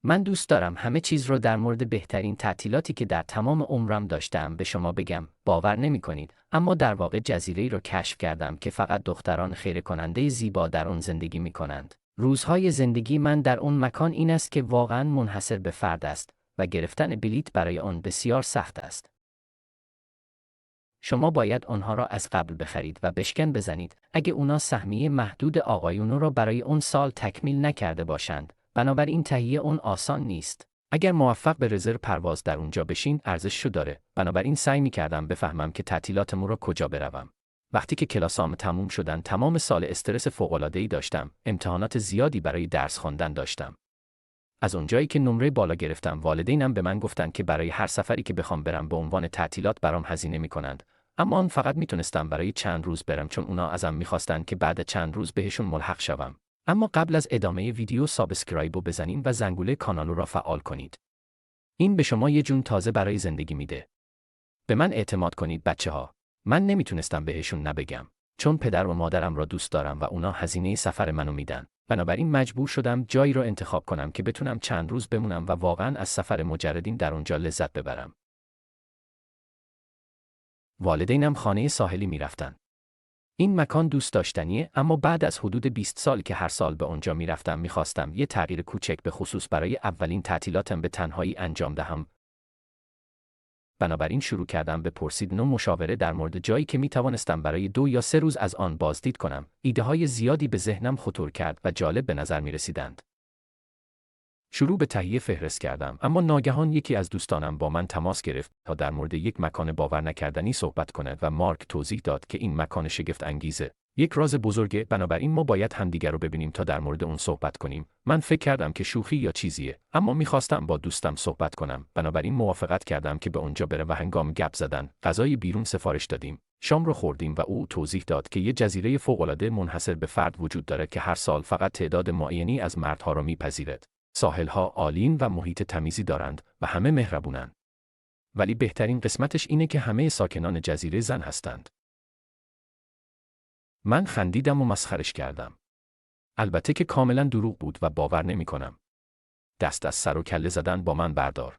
من دوست دارم همه چیز رو در مورد بهترین تعطیلاتی که در تمام عمرم داشتم به شما بگم. باور نمی‌کنید، اما در واقع جزیره‌ای رو کشف کردم که فقط دختران خیره کننده زیبا در اون زندگی می‌کنند. روزهای زندگی من در اون مکان این است که واقعاً منحصر به فرد است و گرفتن بلیت برای آن بسیار سخت است. شما باید آنها را از قبل بخرید و بشکن بزنید اگه اونا سهمیه محدود آقایونو را برای اون سال تکمیل نکرده باشند. بنابراین تهیه اون آسان نیست. اگر موفق به رزرو پرواز در اونجا بشین ارزششو داره. بنابراین سعی می‌کردم بفهمم که تعطیلاتمو را کجا بروم. وقتی که کلاسام تموم شدن تمام سال استرس فوق‌العاده‌ای داشتم. امتحانات زیادی برای درس خواندن داشتم. از اونجایی که نمره بالا گرفتم والدینم به من گفتن که برای هر سفری که بخوام برم به عنوان تعطیلات برام هزینه می‌کنند. اما آن فقط میتونستم برای چند روز برم چون اونا ازم میخواستن که بعد چند روز بهشون ملحق شوم. اما قبل از ادامه ویدیو سابسکرایب رو بزنین و زنگوله کانال را فعال کنید. این به شما یه جون تازه برای زندگی میده. به من اعتماد کنید بچه‌ها. من نمیتونستم بهشون نبگم چون پدر و مادرم را دوست دارم و اونا هزینه سفر منو میدن. بنابراین مجبور شدم جایی رو انتخاب کنم که بتونم چند روز بمونم و واقعاً از سفر مجردین در اونجا لذت ببرم. والدینم خانه ساحلی میرفتن. این مکان دوست داشتنیه، اما بعد از حدود 20 سال که هر سال به اونجا میرفتم میخواستم یه تغییر کوچک به خصوص برای اولین تعطیلاتم به تنهایی انجام دهم. بنابراین شروع کردم به پرسیدن و مشاوره در مورد جایی که میتوانستم برای 2 یا 3 روز از آن بازدید کنم. ایده های زیادی به ذهنم خطور کرد و جالب به نظر میرسیدند. شروع به تهیه فهرست کردم، اما ناگهان یکی از دوستانم با من تماس گرفت تا در مورد یک مکان باور نکردنی صحبت کند و مارک توضیح داد که این مکان شگفت انگیزه. یک راز بزرگه، بنابراین ما باید همدیگر رو ببینیم تا در مورد اون صحبت کنیم. من فکر کردم که شوخی یا چیزیه، اما میخواستم با دوستم صحبت کنم. بنابراین موافقت کردم که به اونجا بره و هنگام گپ زدن غذای بیرون سفارش دادیم. شام رو خوردیم و او توضیح داد که یه جزیره فوق‌العاده منحصر به فرد وجود داره که هر سال فقط تعداد معینی از مردها رو میپذیرد. ساحل‌ها عالی‌اند و محیط تمیزی دارند و همه مهربونند. ولی بهترین قسمتش اینه که همه ساکنان جزیره زن هستند. من خندیدم و مسخرش کردم. البته که کاملا دروغ بود و باور نمی‌کنم. دست از سر و کله زدن با من بردار.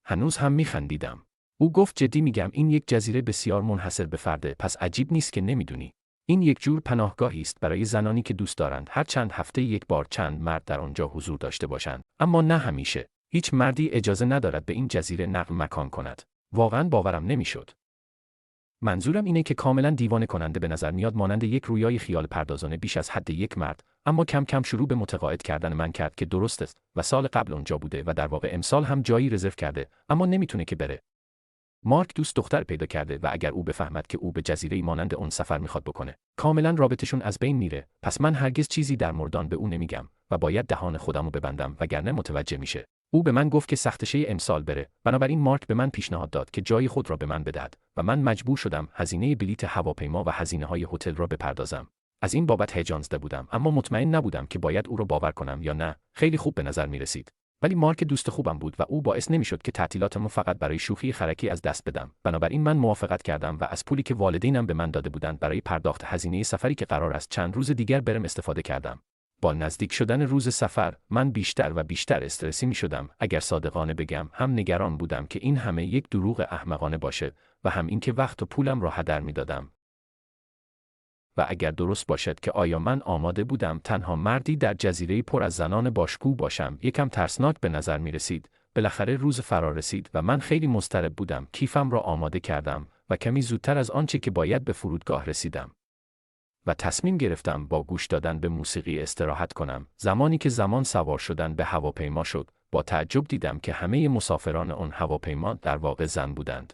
هنوز هم می‌خندیدم. او گفت جدی میگم این یک جزیره بسیار منحصر به فرده، پس عجیب نیست که نمی‌دونی. این یک جور پناهگاهی است برای زنانی که دوست دارند هر چند هفته یک بار چند مرد در آنجا حضور داشته باشند، اما نه همیشه. هیچ مردی اجازه ندارد به این جزیره نقل مکان کند. واقعاً باورم نمیشد. منظورم اینه که کاملاً دیوانه کننده به نظر میاد، مانند یک رویای خیال پردازانه بیش از حد یک مرد، اما کم کم شروع به متقاعد کردن من کرد که درست است و سال قبل اونجا بوده و در واقع امسال هم جایی رزرو کرده، اما نمیتونه که بره. مارک دوست دختر پیدا کرده و اگر او بفهمد که او به جزیره‌ای مانند اون سفر میخواد بکنه، کاملا رابطشون از بین میره. پس من هرگز چیزی در مورد آن به او نمیگم و باید دهان خودمو ببندم وگرنه متوجه میشه. او به من گفت که سختشه امسال بره. بنابراین مارک به من پیشنهاد داد که جای خود را به من بدهد و من مجبور شدم هزینه بلیت هواپیما و هزینه‌های هتل را بپردازم. از این بابت هیجان زده بودم، اما مطمئن نبودم که باید او را باور کنم یا نه. خیلی خوب به نظر میرسید. ولی مارک دوست خوبم بود و او باعث نمیشد که تعطیلاتمو فقط برای شوخی خرکی از دست بدم. بنابراین من موافقت کردم و از پولی که والدینم به من داده بودند برای پرداخت هزینه سفری که قرار است چند روز دیگر برم استفاده کردم. با نزدیک شدن روز سفر، من بیشتر و بیشتر استرسی میشدم. اگر صادقانه بگم، هم نگران بودم که این همه یک دروغ احمقانه باشه و هم اینکه وقت و پولم را هدر میدادم. و اگر درست باشد که آیا من آماده بودم تنها مردی در جزیره پر از زنان باشکوه باشم، یکم ترسناک به نظر می رسید. بالاخره روز فرا رسید و من خیلی مضطرب بودم. کیفم را آماده کردم و کمی زودتر از آنچه که باید به فرودگاه رسیدم. و تصمیم گرفتم با گوش دادن به موسیقی استراحت کنم. زمانی که زمان سوار شدن به هواپیما شد، با تعجب دیدم که همه مسافران آن هواپیما در واقع زن بودند.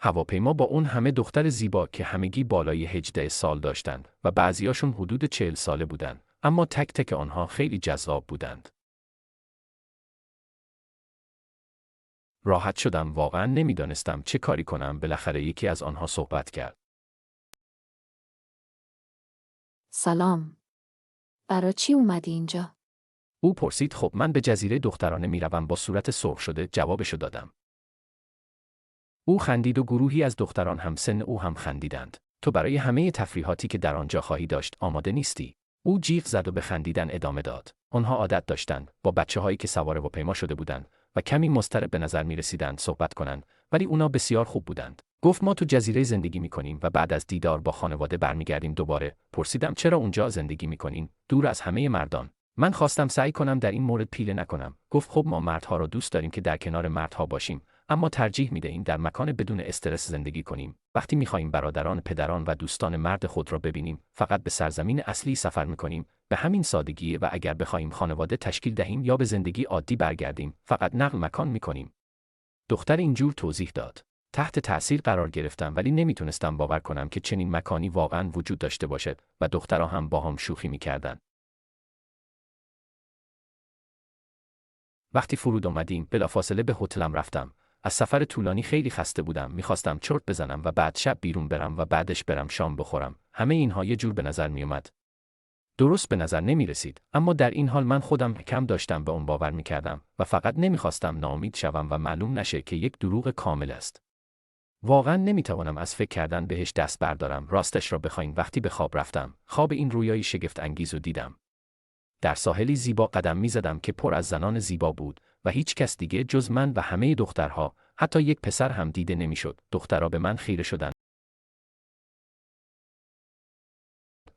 هواپیما با اون همه دختر زیبا که همگی بالای 18 سال داشتند و بعضیاشون حدود 40 ساله بودند، اما تک تک آنها خیلی جذاب بودند. راحت شدم، واقعا نمیدانستم چه کاری کنم. بالاخره یکی از آنها صحبت کرد. سلام. برای چی اومدی اینجا؟ او پرسید. خب من به جزیره دخترانه میروم. با صورت سرخ شده جوابشو دادم. او خندید و گروهی از دختران هم سن او هم خندیدند. تو برای همه تفریحاتی که در آنجا خواهی داشت آماده نیستی؟ او جیغ زد و به خندیدن ادامه داد. آنها عادت داشتند با بچه‌هایی که سوار هواپیما شده بودند و کمی مضطرب به نظر می‌رسیدند صحبت کنند، ولی اونا بسیار خوب بودند. گفت ما تو جزیره زندگی می‌کنیم و بعد از دیدار با خانواده برمیگردیم دوباره. پرسیدم چرا اونجا زندگی می‌کنین؟ دور از همه مردان. من خواستم سعی کنم در این مورد پیله نکنم. گفت خب ما مردها رو دوست داریم که در کنار مردها باشیم، اما ترجیح می‌دهیم در مکان بدون استرس زندگی کنیم. وقتی می‌خوایم برادران، پدران و دوستان مرد خود را ببینیم، فقط به سرزمین اصلی سفر می‌کنیم. به همین سادگی و اگر بخوایم خانواده تشکیل دهیم یا به زندگی عادی برگردیم، فقط نقل مکان می‌کنیم. دختر اینجور توضیح داد. تحت تأثیر قرار گرفتم ولی نمیتونستم باور کنم که چنین مکانی واقعاً وجود داشته باشد و دخترها هم باهام شوخی می‌کردند. وقتی فرود آمدیم، بلافاصله به هتلم رفتم. از سفر طولانی خیلی خسته بودم. می‌خواستم چرت بزنم و بعد شب بیرون برم و بعدش برم شام بخورم. همه اینها یه جور به نظر میومد. درست به نظر نمی رسید، اما در این حال من خودم کم داشتم به اون باور می کردم و فقط نمی خواستم ناامید شوم و معلوم نشه که یک دروغ کامل است. واقعا نمی توانم از فکر کردن بهش دست بردارم. راستش را بخواین وقتی به خواب رفتم، خواب این رویایی شگفت انگیز رو دیدم. در ساحلی زیبا قدم می زدم که پر از زنان زیبا بود و هیچ کس دیگه جز من و همه دخترها، حتی یک پسر هم دیده نمی شد. دخترها به من خیره شدند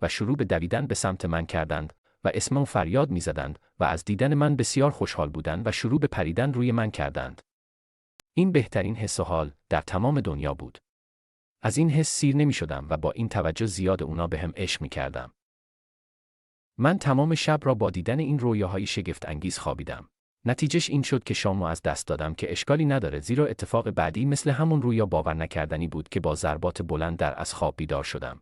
و شروع به دویدن به سمت من کردند و اسمم فریاد می‌زدند و از دیدن من بسیار خوشحال بودند و شروع به پریدن روی من کردند. این بهترین حس و حال در تمام دنیا بود. از این حس سیر نمی‌شدم و با این توجه زیاد اونا بهم عشق می‌کردم. من تمام شب را با دیدن این رویاهای شگفت انگیز خوابیدم. نتیجهش این شد که شامو از دست دادم که اشکالی نداره، زیرا اتفاق بعدی مثل همون رویا باور نکردنی بود که با ضربات بلند در از خواب بیدار شدم.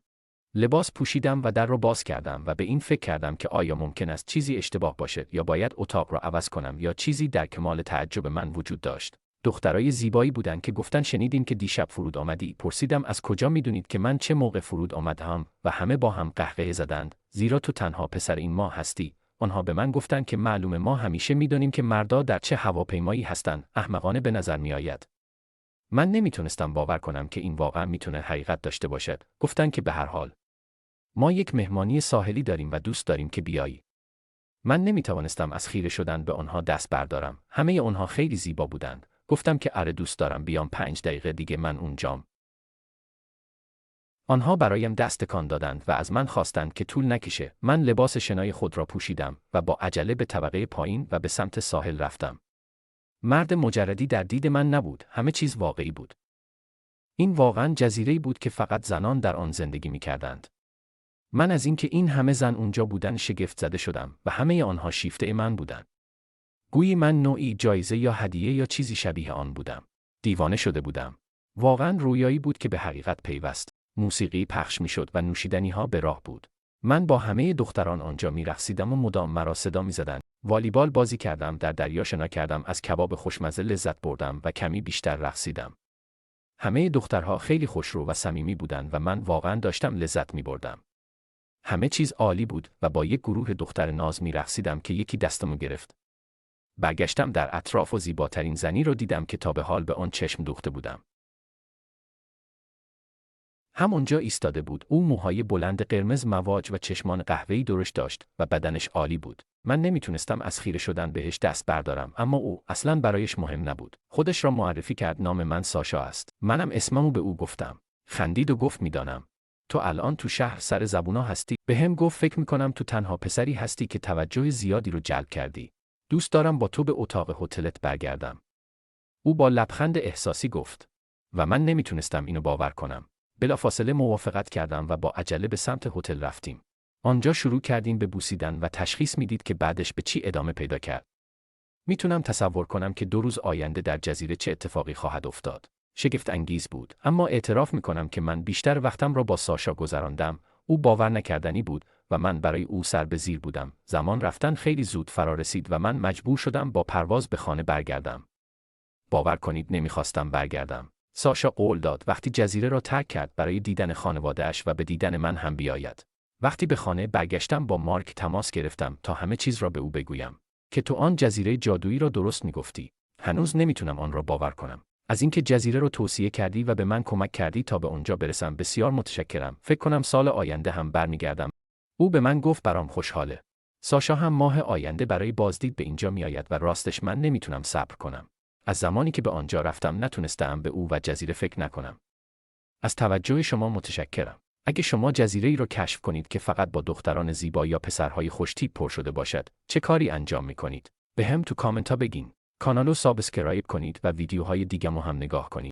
لباس پوشیدم و در را باز کردم و به این فکر کردم که آیا ممکن است چیزی اشتباه باشد یا باید اتاق را عوض کنم یا چیزی در کمال تعجب من وجود داشت. دخترای زیبایی بودند که گفتن شنیدیم که دیشب فرود آمدی. پرسیدم از کجا میدونید که من چه موقع فرود آمدم و همه با هم قهقه زدند. زیرا تو تنها پسر این ماه هستی. آنها به من گفتند که معلومه ما همیشه میدونیم که مردا در چه هواپیمایی هستند. احمقانه به نظر میآید. من نمیتونستم باور کنم که این واقعا میتونه حقیقت داشته باشد. گفتن که به هر حال ما یک مهمانی ساحلی داریم و دوست داریم که بیایی. من نمیتوانستم از خیره شدن به آنها دست بردارم. همه آنها خیلی زیبا بودند. گفتم که آره دوست دارم بیام 5 دقیقه دیگه من اونجام. آنها برایم دست تکان دادند و از من خواستند که طول نکشه. من لباس شنای خود را پوشیدم و با عجله به طبقه پایین و به سمت ساحل رفتم. مرد مجردی در دید من نبود. همه چیز واقعی بود. این واقعاً جزیره‌ای بود که فقط زنان در آن زندگی می‌کردند. من از اینکه این همه زن اونجا بودن شگفت زده شدم و همه آنها شیفته من بودند. گویی من نوعی جایزه یا هدیه یا چیزی شبیه آن بودم. دیوانه شده بودم. واقعاً رویایی بود که به حقیقت پیوست. موسیقی پخش میشد و نوشیدنی‌ها به راه بود. من با همه دختران آنجا می‌رقصیدم و مدام مرا صدا می‌زدند. والیبال بازی کردم، در دریا شنا کردم، از کباب خوشمزه لذت بردم و کمی بیشتر رقصیدم. همه دخترها خیلی خوشرو و صمیمی بودند و من واقعاً داشتم لذت می‌بردم. همه چیز عالی بود و با یک گروه دختر ناز می‌رقصیدم که یکی دستمو گرفت. برگشتم در اطراف و زیباترین زنی رو دیدم که تا به حال به آن چشم دوخته بودم. همونجا ایستاده بود. او موهای بلند قرمز مواج و چشمان قهوه‌ای درشت داشت و بدنش عالی بود. من نمیتونستم از خیره شدن بهش دست بردارم، اما او اصلاً برایش مهم نبود. خودش را معرفی کرد. نام من ساشا است. منم اسممو به او گفتم. خندید و گفت میدانم. تو الان تو شهر سر زبونا هستی. بهم گفت فکر میکنم تو تنها پسری هستی که توجه زیادی رو جلب کردی. دوست دارم با تو به اتاق هتلت برگردم. او با لبخند احساسی گفت و من نمیتونستم اینو باور کنم. بلافاصله موافقت کردم و با عجله به سمت هتل رفتیم. آنجا شروع کردیم به بوسیدن و تشخیص میدید که بعدش به چی ادامه پیدا کرد. میتونم تصور کنم که 2 روز آینده در جزیره چه اتفاقی خواهد افتاد. شگفت انگیز بود، اما اعتراف میکنم که من بیشتر وقتم را با ساشا گذراندم. او باور نکردنی بود و من برای او سر به زیر بودم. زمان رفتن خیلی زود فرا رسید و من مجبور شدم با پرواز به خانه برگردم. باور کنید نمیخواستم برگردم. ساشا قول داد وقتی جزیره را ترک کرد برای دیدن خانواده‌اش و به دیدن من هم بیاید. وقتی به خانه برگشتم با مارک تماس گرفتم تا همه چیز را به او بگویم که تو آن جزیره جادویی را درست میگفتی. هنوز نمیتونم آن را باور کنم. از اینکه جزیره رو توصیه کردی و به من کمک کردی تا به اونجا برسم بسیار متشکرم. فکر کنم سال آینده هم برمیگردم. او به من گفت برام خوشحاله. ساشا هم ماه آینده برای بازدید به اینجا میآید و راستش من نمیتونم صبر کنم. از زمانی که به آنجا رفتم نتونستم به او و جزیره فکر نکنم. از توجه شما متشکرم. اگه شما جزیره‌ای رو کشف کنید که فقط با دختران زیبا یا پسرهای خوش‌تیپ پر شده باشد، چه کاری انجام می‌کنید؟ به هم تو کامنت‌ها بگین. کانالو سابسکرایب کنید و ویدیوهای دیگه‌مو هم نگاه کنید.